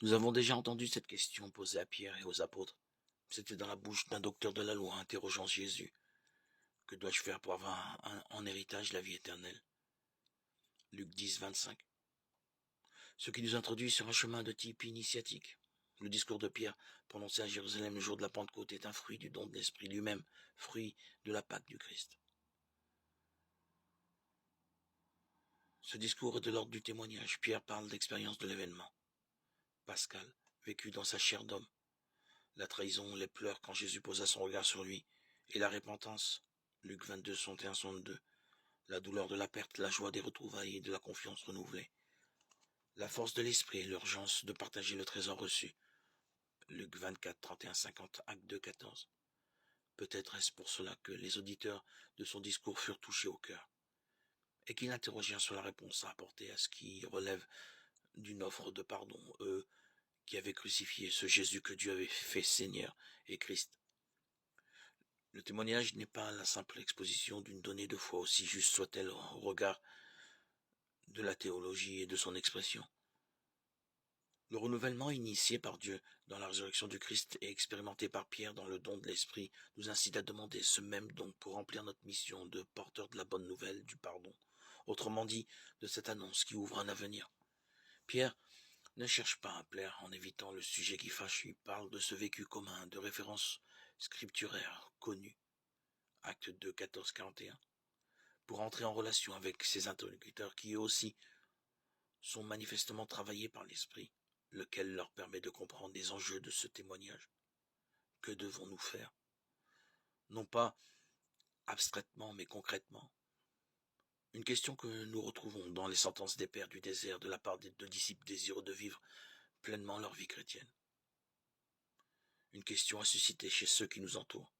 Nous avons déjà entendu cette question posée à Pierre et aux apôtres. C'était dans la bouche d'un docteur de la loi interrogeant Jésus. Que dois-je faire pour avoir en héritage la vie éternelle? Luc 10, 25. Ce qui nous introduit sur un chemin de type initiatique. Le discours de Pierre, prononcé à Jérusalem le jour de la Pentecôte, est un fruit du don de l'Esprit lui-même, fruit de la Pâque du Christ. Ce discours est de l'ordre du témoignage. Pierre parle d'expérience de l'événement. Pascal, vécu dans sa chair d'homme. La trahison, les pleurs quand Jésus posa son regard sur lui, et la repentance. Luc 22, 61, 62. La douleur de la perte, la joie des retrouvailles et de la confiance renouvelée. La force de l'esprit et l'urgence de partager le trésor reçu. Luc 24, 31, 50, Acte 2, 14. Peut-être est-ce pour cela que les auditeurs de son discours furent touchés au cœur, et qu'ils l'interrogèrent sur la réponse à apporter à ce qui relève d'une offre de pardon, eux qui avaient crucifié ce Jésus que Dieu avait fait Seigneur et Christ. Le témoignage n'est pas la simple exposition d'une donnée de foi, aussi juste soit-elle au regard de la théologie et de son expression. Le renouvellement initié par Dieu dans la résurrection du Christ et expérimenté par Pierre dans le don de l'Esprit nous incite à demander ce même don pour remplir notre mission de porteur de la bonne nouvelle du pardon, autrement dit, de cette annonce qui ouvre un avenir. Pierre ne cherche pas à plaire en évitant le sujet qui fâche, il parle de ce vécu commun, de références scripturaires connues, Acte 2, 14, 41, pour entrer en relation avec ces interlocuteurs qui eux aussi sont manifestement travaillés par l'Esprit, lequel leur permet de comprendre les enjeux de ce témoignage. Que devons-nous faire? Non pas abstraitement, mais concrètement. Une question que nous retrouvons dans les sentences des pères du désert de la part des deux disciples désireux de vivre pleinement leur vie chrétienne. Une question à susciter chez ceux qui nous entourent.